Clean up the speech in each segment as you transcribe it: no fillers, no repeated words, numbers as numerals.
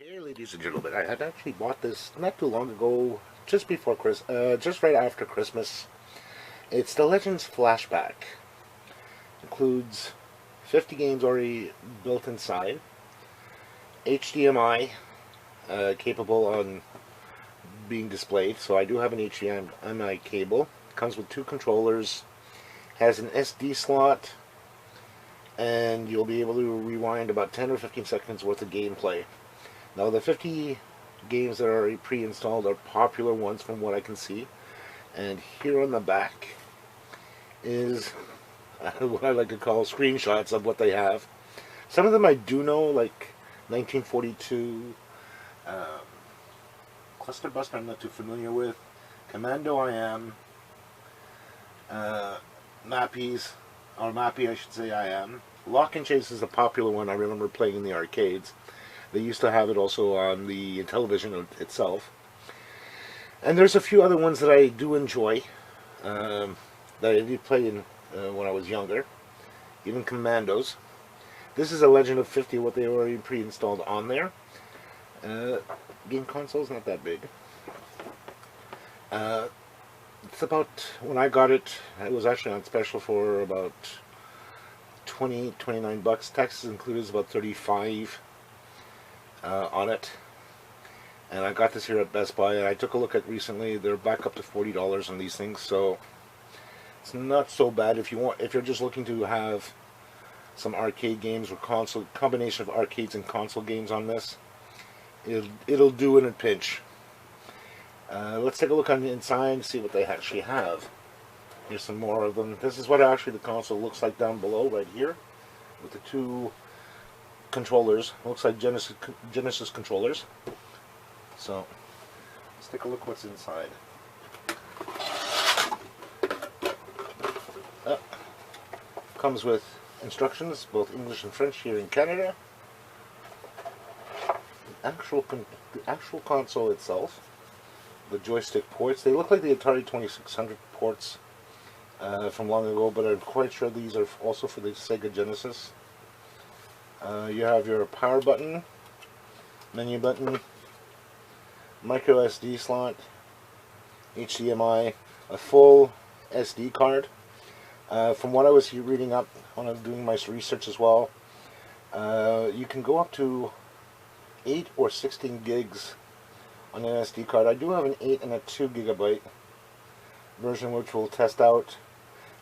Okay, ladies and gentlemen, I had actually bought this not too long ago, just before just right after Christmas. It's the Legends Flashback. Includes 50 games already built inside, HDMI capable on being displayed. So I do have an HDMI cable. Comes with two controllers, has an SD slot, and you'll be able to rewind about 10 or 15 seconds worth of gameplay. Now, the 50 games that are already pre-installed are popular ones from what I can see. And here on the back is what I like to call screenshots of what they have. Some of them I do know, like 1942, Cluster Buster I'm not too familiar with, Commando I am, Mappies, or Mappy I should say I am. Lock and Chase is a popular one I remember playing in the arcades. They used to have it also on the television itself. And there's a few other ones that I do enjoy that I did play in when I was younger. Even Commandos. This is a Legend of 50, what they already pre-installed on there. Game console's not that big. It's about, when I got it, it was actually on special for about 29 bucks. Taxes included is about 35 on it, and I got this here at Best Buy, and I took a look at recently. They're back up to $40 on these things, so it's not so bad if you're just looking to have some arcade games or console combination of arcades and console games on this. It'll do in a pinch. Let's take a look on the inside and see what they actually have. Here's some more of them. This is what actually the console looks like down below, right here, with the two controllers. Looks like Genesis controllers. So let's take a look what's inside. Comes with instructions, both English and French here in Canada. The actual console itself, the joystick ports. They look like the Atari 2600 ports from long ago, but I'm quite sure these are also for the Sega Genesis. You have your power button, menu button, micro SD slot, HDMI, a full SD card. From what I was reading up when I was doing my research as well, you can go up to 8 or 16 gigs on an SD card. I do have an 8 and a 2 gigabyte version which we'll test out,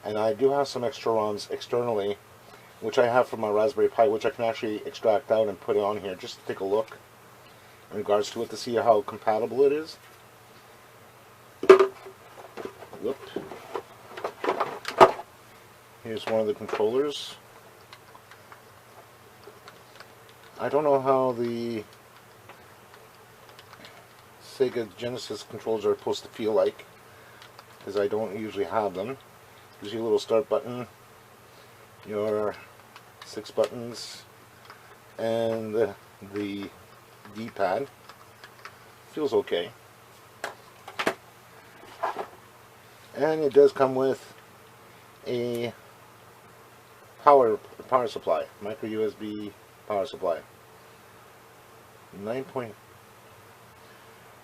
and I do have some extra ROMs externally which I have from my Raspberry Pi, which I can actually extract out and put it on here just to take a look in regards to it, to see how compatible it is. Whoop. Here's one of the controllers. I don't know how the Sega Genesis controllers are supposed to feel like, because I don't usually have them. Gives you a little start button, your 6 buttons, and the D-pad. Feels okay. And it does come with a power supply, micro USB power supply. 9 point.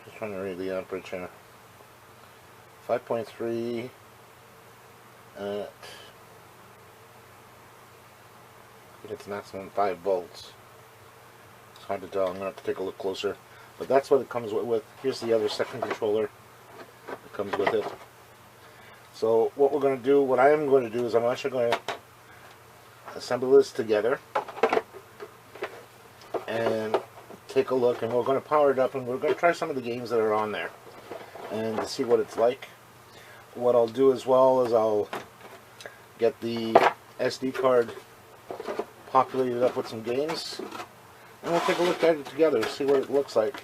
Just trying to read the amperage here. 5.3 at its maximum 5 volts. It's hard to tell. I'm gonna have to take a look closer. But that's what it comes with. Here's the other second controller that comes with it. So what we're going to do, what I am going to do is I'm actually going to assemble this together and take a look, and we're going to power it up, and we're going to try some of the games that are on there and to see what it's like. What I'll do as well is I'll get the SD card populated up with some games, and we'll take a look at it together, see what it looks like,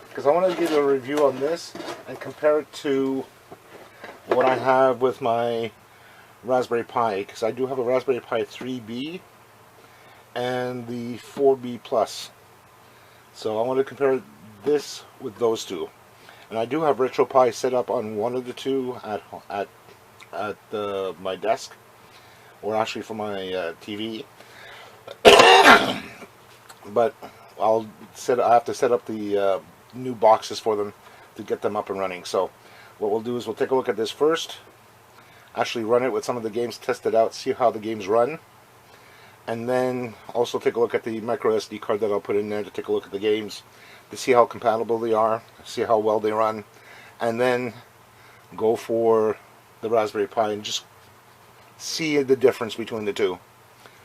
because I want to give you a review on this and compare it to what I have with my Raspberry Pi, because I do have a Raspberry Pi 3B and the 4B Plus. So I want to compare this with those two. And I do have Retropi set up on one of the two at my desk, or actually for my TV. But I have to set up the new boxes for them to get them up and running. So what we'll do is we'll take a look at this first, actually run it with some of the games, test it out, see how the games run, and then also take a look at the micro SD card that I'll put in there to take a look at the games, to see how compatible they are, see how well they run, and then go for the Raspberry Pi and just see the difference between the two.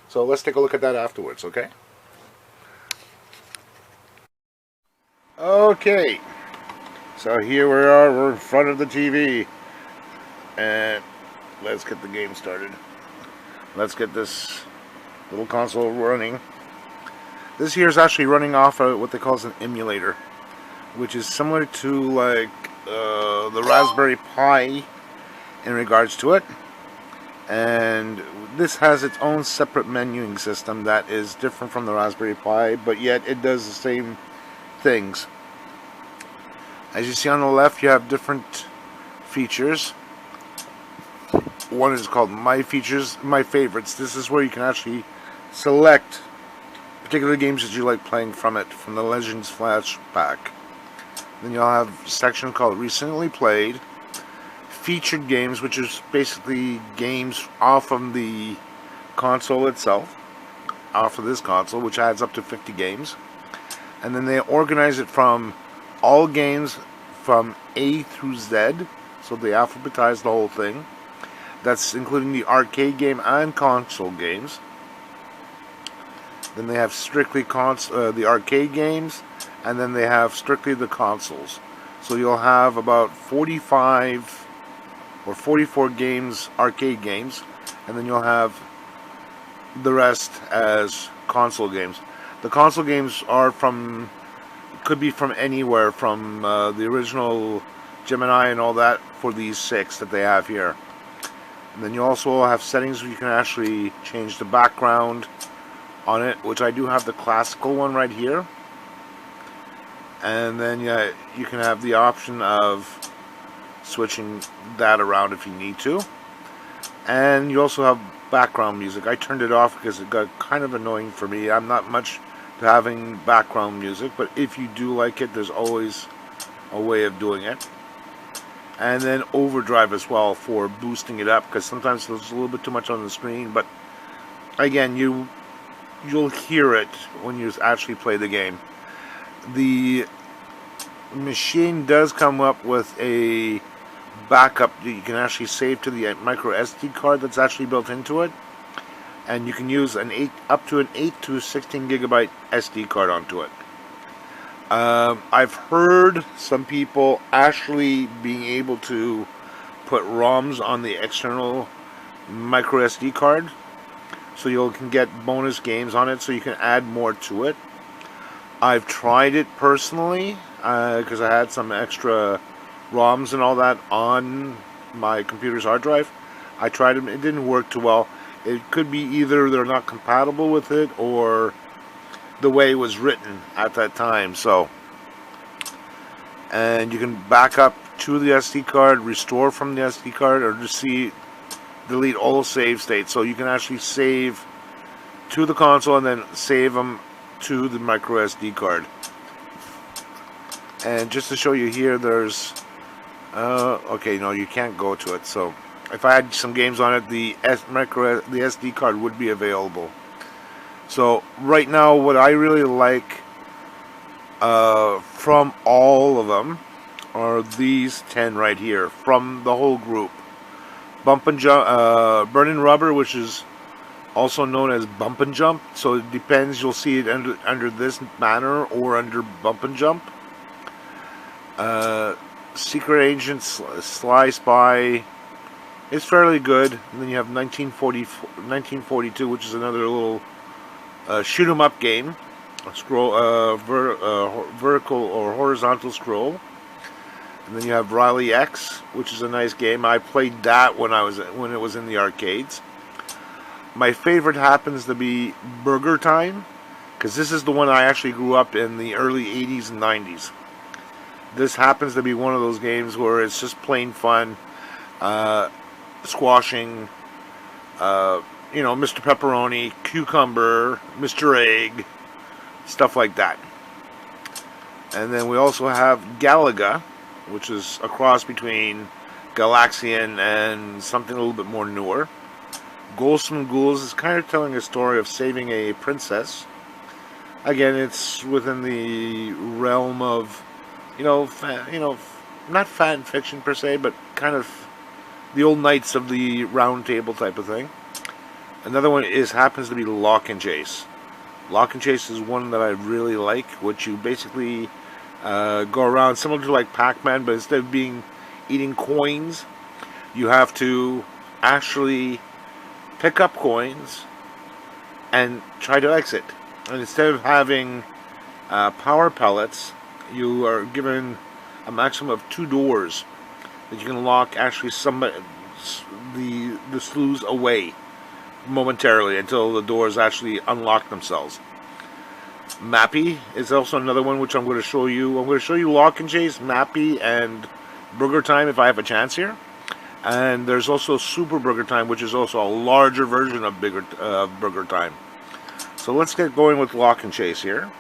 So let's take a look at that afterwards, okay? Okay, so here we are, we're in front of the TV, and let's get the game started. Let's get this little console running. This here is actually running off of what they call an emulator, which is similar to like the Raspberry Pi in regards to it, and this has its own separate menuing system that is different from the Raspberry Pi, but yet it does the same things. As you see on the left, you have different features. One is called My Features, My Favorites. This is where you can actually select particular games that you like playing from it, from the Legends Flashback. Then you'll have a section called Recently Played, Featured Games, which is basically games off of the console itself, off of this console, which adds up to 50 games. And then they organize it from all games from A through Z, so they alphabetize the whole thing. That's including the arcade game and console games. Then they have strictly the arcade games, and then they have strictly the consoles. So you'll have about 45 or 44 games, arcade games, and then you'll have the rest as console games. The console games are could be from anywhere, from the original Gemini and all that, for these 6 that they have here. And then you also have settings where you can actually change the background on it, which I do have the classical one right here. And then you can have the option of switching that around if you need to. And you also have background music. I turned it off because it got kind of annoying for me. I'm not much to having background music, but if you do like it, there's always a way of doing it. And then overdrive as well for boosting it up, because sometimes there's a little bit too much on the screen, but again, you'll hear it when you actually play the game. The machine does come up with a backup that you can actually save to the micro SD card that's actually built into it, and you can use up to an 8 to 16 gigabyte SD card onto it. I've heard some people actually being able to put ROMs on the external micro SD card, so you can get bonus games on it, so you can add more to it. I've tried it personally because I had some extra ROMs and all that on my computer's hard drive. I tried them, it didn't work too well. It could be either they're not compatible with it or the way it was written at that time. So, and you can back up to the SD card, restore from the SD card, or just delete all save states. So you can actually save to the console and then save them to the micro SD card. And just to show you here, there's okay, no, you can't go to it. So if I had some games on it, the SD card would be available. So right now, what I really like from all of them are these 10 right here from the whole group. Bump and Jump, Burning Rubber, which is also known as Bump and Jump. So it depends. You'll see it under this banner or under Bump and Jump. Secret Agent, Sly Spy is fairly good. And then you have 1942, which is another little shoot 'em up game, a scroll, vertical or horizontal scroll. And then you have Riley X, which is a nice game. I played that when it was in the arcades. My favorite happens to be Burger Time, because this is the one I actually grew up in the early 80s and 90s. This happens to be one of those games where it's just plain fun, squashing, Mr. Pepperoni, Cucumber, Mr. Egg, stuff like that. And then we also have Galaga, which is a cross between Galaxian and something a little bit more newer. Ghouls from Ghouls is kind of telling a story of saving a princess. Again, it's within the realm of, not fan fiction per se, but kind of the old Knights of the Round Table type of thing. Another one happens to be Lock and Chase. Lock and Chase is one that I really like, which you basically go around similar to like Pac-Man, but instead of eating coins, you have to actually pick up coins and try to exit. And instead of having power pellets, you are given a maximum of 2 doors that you can lock actually the slews away momentarily until the doors actually unlock themselves. Mappy is also another one which I'm going to show you. I'm going to show you Lock and Chase, Mappy, and Burger Time if I have a chance here. And there's also Super Burger Time, which is also a larger version of Burger Time. So let's get going with Lock and Chase here.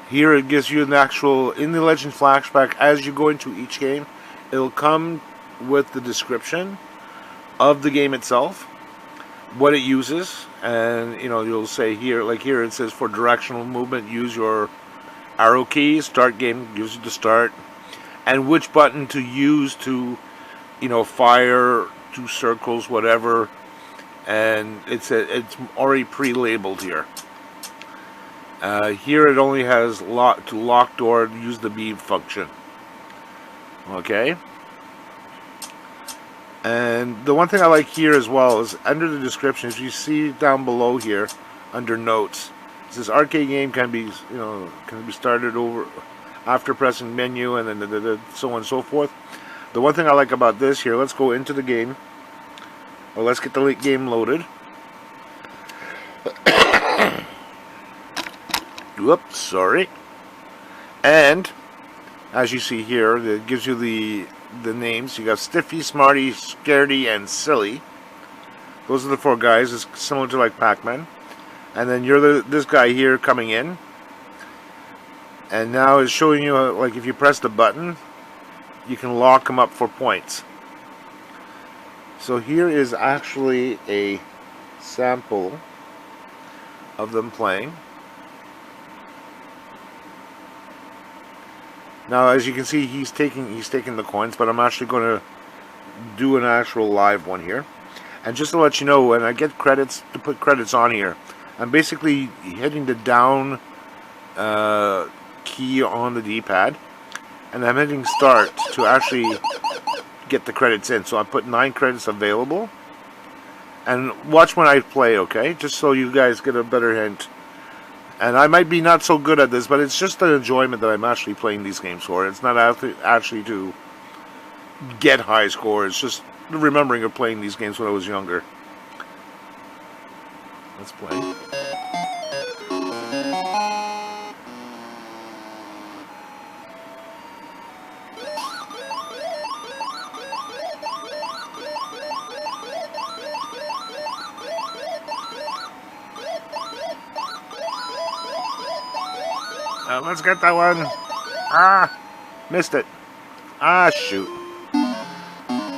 Here it gives you an actual, in the Legends flashback, as you go into each game, it'll come with the description of the game itself, what it uses, and you'll say here, like here it says for directional movement, use your arrow keys. Start game gives you the start, and which button to use to, fire, 2 circles, whatever. And it's already pre-labeled here. Here it only has to lock door, use the beam function. Okay. And the one thing I like here as well is under the description, if you see down below here under notes, it says arcade game can be started over after pressing menu, and then so on and so forth. The one thing I like about this here, let's go into the game. Well, let's get the game loaded. Whoops, sorry. And as you see here, it gives you the names. You got Stiffy, Smarty, Scaredy, and Silly. Those are the 4 guys. It's similar to like Pac-Man. And then you're this guy here coming in. And now it's showing you like if you press the button, you can lock them up for points. So here is actually a sample of them playing. Now, as you can see, he's taking the coins, but I'm actually going to do an actual live one here. And just to let you know, when I get credits, to put credits on here, I'm basically hitting the down key on the D-pad, and I'm hitting start to actually get the credits in. So I put 9 credits available, and watch when I play, okay? Just so you guys get a better hint. And I might be not so good at this, but it's just the enjoyment that I'm actually playing these games for. It's not actually to get high scores. It's just remembering of playing these games when I was younger. Let's play. Let's get that one. Ah, missed it. Ah, shoot.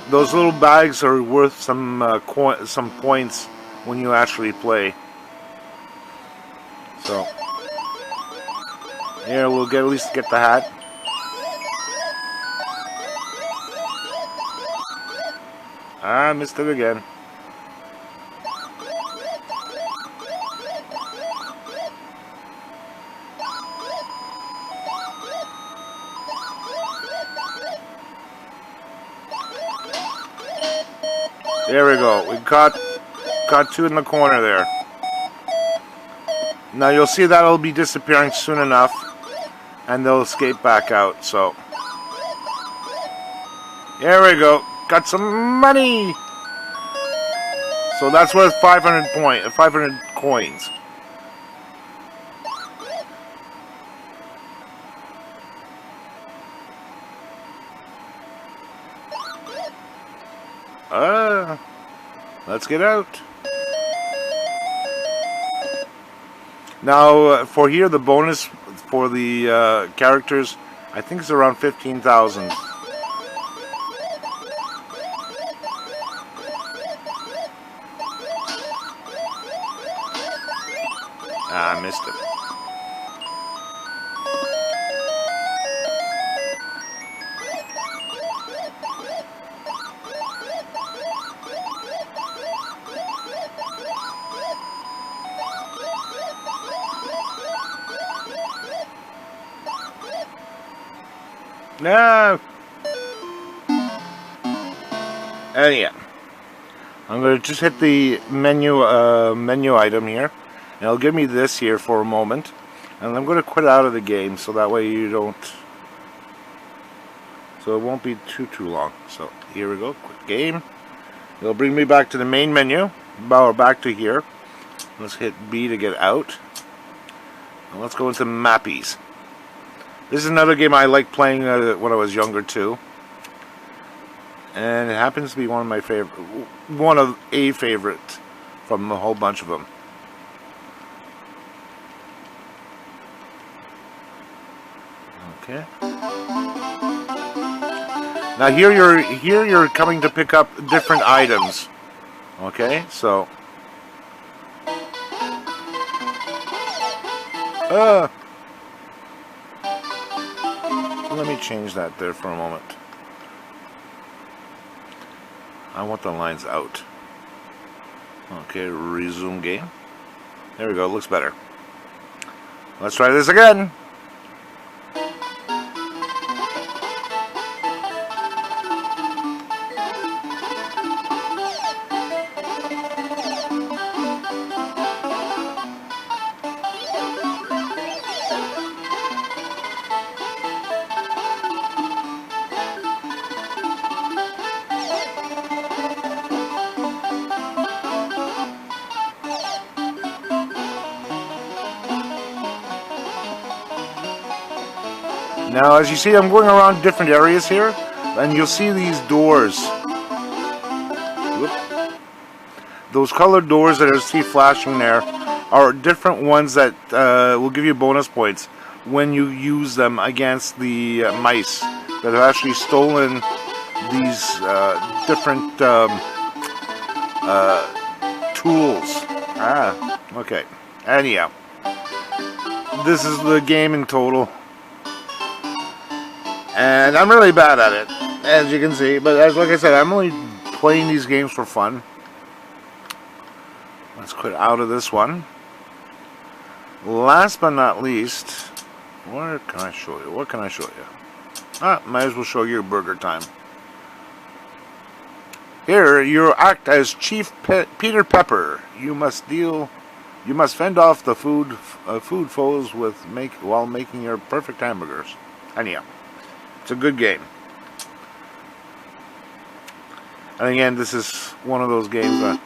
Those little bags are worth some points when you actually play. So here we'll at least get the hat. Ah, missed it again. There we go. We caught 2 in the corner there. Now you'll see that'll be disappearing soon enough, and they'll escape back out. So there we go. Got some money. So that's worth 500 coins. Let's get out. Now, for here, the bonus for the characters, I think it's around 15,000. Ah, I missed it. No. Yeah, I'm going to just hit the menu item here, and it'll give me this here for a moment, and I'm going to quit out of the game so that way you don't, so it won't be too long. So here we go, quit game. It'll bring me back to the main menu, back to here. Let's hit B to get out, and let's go into Mappies. This is another game I liked playing when I was younger too, and it happens to be one of my favorite, one of a favorite from a whole bunch of them. Okay. Now here you're coming to pick up different items. Okay, so let me change that there for a moment. I want the lines out. Okay, resume game. There we go, looks better. Let's try this again. Now, as you see, I'm going around different areas here, and you'll see these doors. Whoop. Those colored doors that I see flashing there are different ones that will give you bonus points when you use them against the mice that have actually stolen these different tools. Ah, okay. Anyhow, this is the game in total. And I'm really bad at it, as you can see. But like I said, I'm only playing these games for fun. Let's quit out of this one. Last but not least, where can I show you? What can I show you? Ah, might as well show you Burger Time. Here, you act as Chief Peter Pepper. You must fend off the food foes while making your perfect hamburgers. Anyhow. It's a good game. And again, this is one of those games that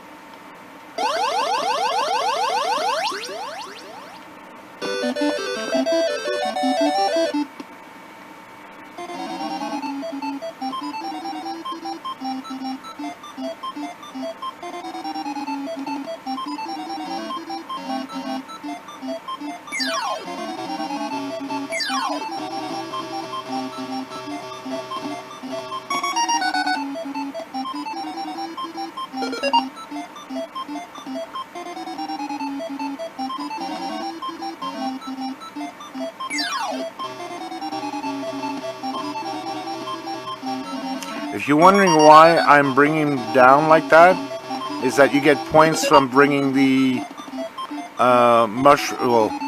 if you're wondering why I'm bringing down like that, is that you get points from bringing the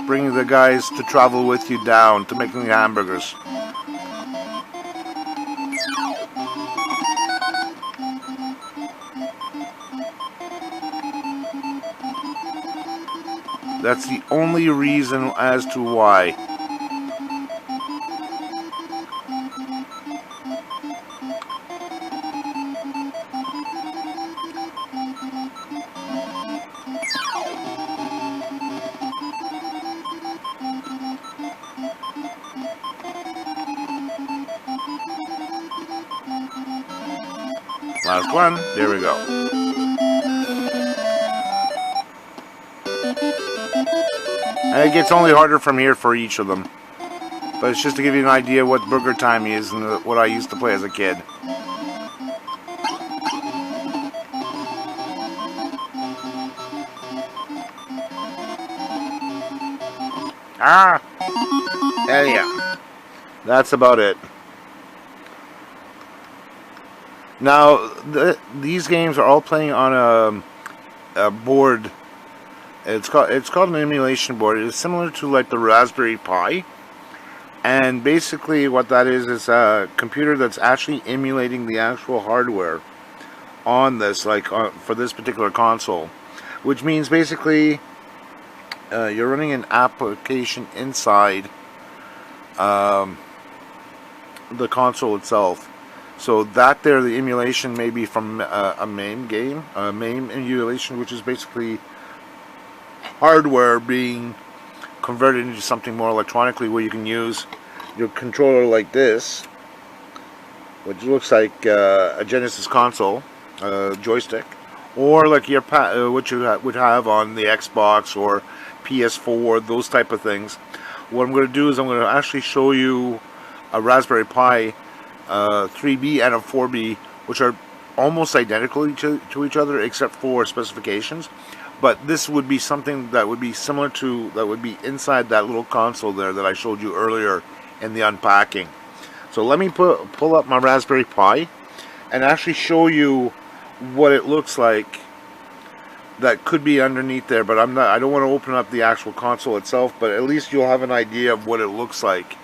bringing the guys to travel with you down to making the hamburgers. That's the only reason as to why. Last one. There we go. And it gets only harder from here for each of them. But it's just to give you an idea what Burger Time is and what I used to play as a kid. Ah! Yeah. That's about it. Now, these games are all playing on a board. It's called an emulation board. It's similar to like the Raspberry Pi. And basically what that is a computer that's actually emulating the actual hardware on this, like for this particular console. Which means basically you're running an application inside the console itself. So that there, the emulation may be from a MAME game, a MAME emulation, which is basically hardware being converted into something more electronically, where you can use your controller like this, which looks like a Genesis console joystick, or like your what you would have on the Xbox or PS4, those type of things. What I'm going to do is I'm going to actually show you a Raspberry Pi 3B and a 4B, which are almost identical to each other except for specifications. But this would be something that would be similar to, that would be inside that little console there that I showed you earlier in the unpacking. So let me pull up my Raspberry Pi and actually show you what it looks like that could be underneath there. But I don't want to open up the actual console itself, but at least you'll have an idea of what it looks like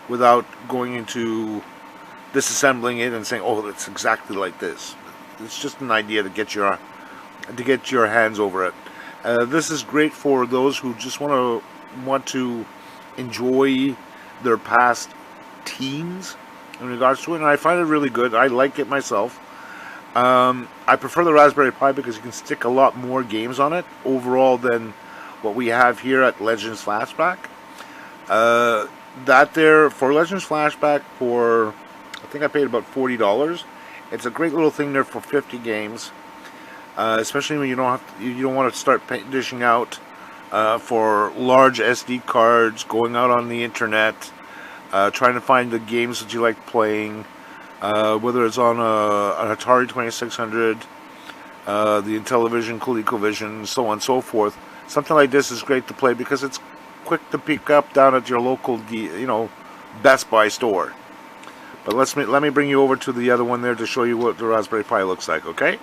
without going into disassembling it and saying, oh, it's exactly like this. It's just an idea to get your hands over it. This is great for those who just want to enjoy their past teens in regards to it, and I find it really good. I like it myself. I prefer the Raspberry Pi because you can stick a lot more games on it overall than what we have here at Legends Flashback. That there, for Legends Flashback, for I think I paid about $40. It's a great little thing there for 50 games. Especially when you don't want to start dishing out for large SD cards, going out on the internet, trying to find the games that you like playing, whether it's on an Atari 2600, the Intellivision, ColecoVision, so on and so forth. Something like this is great to play because it's quick to pick up down at your local, Best Buy store. But let me bring you over to the other one there to show you what the Raspberry Pi looks like, okay?